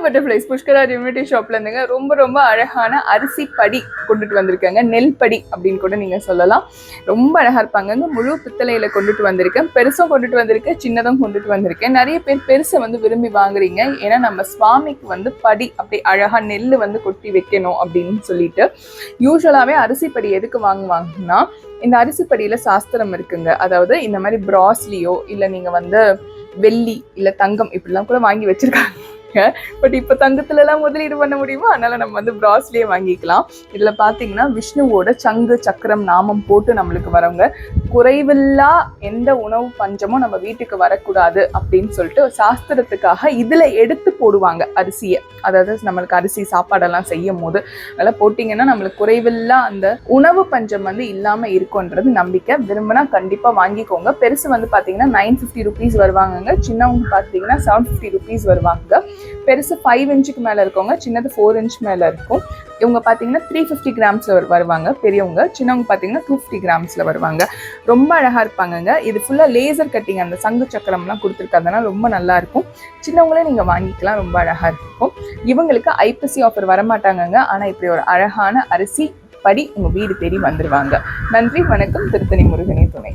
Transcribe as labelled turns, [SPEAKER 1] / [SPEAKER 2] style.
[SPEAKER 1] Butterflies Pushkara unity ஷாப்ல இருந்துங்க ரொம்ப ரொம்ப அழகான அரிசி படி கொண்டுட்டு வந்திருக்காங்க. நெல் படி அப்படின்னு கூட நீங்க சொல்லலாம். ரொம்ப அழகா இருப்பாங்க. முழு பித்தளையில கொண்டுட்டு வந்திருக்கேன். பெருசும் கொண்டுட்டு வந்திருக்கேன், சின்னதும் கொண்டுட்டு வந்திருக்கேன். நிறைய பேர் பெருசை விரும்பி வாங்குறீங்க. ஏன்னா நம்ம சுவாமிக்கு படி அப்படி அழகா நெல் கொட்டி வைக்கணும் அப்படின்னு சொல்லிட்டு. யூஸ்வலாவே அரிசி படி எதுக்கு வாங்குவாங்கன்னா, இந்த அரிசி படியில சாஸ்திரம் இருக்குங்க. அதாவது இந்த மாதிரி பிராஸ்லியோ இல்ல நீங்க வெள்ளி இல்ல தங்கம் இப்படிலாம் கூட வாங்கி வச்சிருக்காங்க. பட் இப்ப தங்கத்துல எல்லாம் முதலீடு பண்ண முடியுமா? அதனால நம்ம பிராஸ்லியே வாங்கிக்கலாம். இதுல பாத்தீங்கன்னா விஷ்ணுவோட சங்கு சக்கரம் நாமம் போட்டு நம்மளுக்கு வரவங்க குறைவில்லா எந்த உணவு பஞ்சமும் நம்ம வீட்டுக்கு வரக்கூடாது அப்படின்னு சொல்லிட்டு சாஸ்திரத்துக்காக இதுல எடுத்து போடுவாங்க அரிசியை. அதாவது நம்மளுக்கு அரிசி சாப்பாடெல்லாம் செய்யும் போது அதெல்லாம் போட்டிங்கன்னா நம்மளுக்கு குறைவில்லா அந்த உணவு பஞ்சம் இல்லாம இருக்கும்ன்றது நம்பிக்கை. விரும்பினா கண்டிப்பா வாங்கிக்கோங்க. பெருசு பாத்தீங்கன்னா 950 rupees வருவாங்க. சின்னவங்க பாத்தீங்கன்னா 750 rupees வருவாங்க. பெருசு 5 inch மேல இருக்கவங்க, சின்னது 4 inch மேல இருக்கும். இவங்க பாத்தீங்கன்னா 350 grams வருவாங்க பெரியவங்க. சின்னவங்க பாத்தீங்கன்னா 250 grams வருவாங்க. ரொம்ப அழகா இருப்பாங்க. இது ஃபுல்லா லேசர் கட்டிங், அந்த சங்கு சக்கரம்லாம் கொடுத்துருக்காங்கன்னா ரொம்ப நல்லா இருக்கும். சின்னவங்களே நீங்க வாங்கிக்கலாம், ரொம்ப அழகா இருக்கும். இவங்களுக்கு ஐப்பசி ஆஃபர் வரமாட்டாங்க. ஆனா இப்படி ஒரு அழகான அரிசி படி உங்க வீடு தேடி வந்துருவாங்க. நன்றி, வணக்கம். திருத்தணி முருகனே துணை.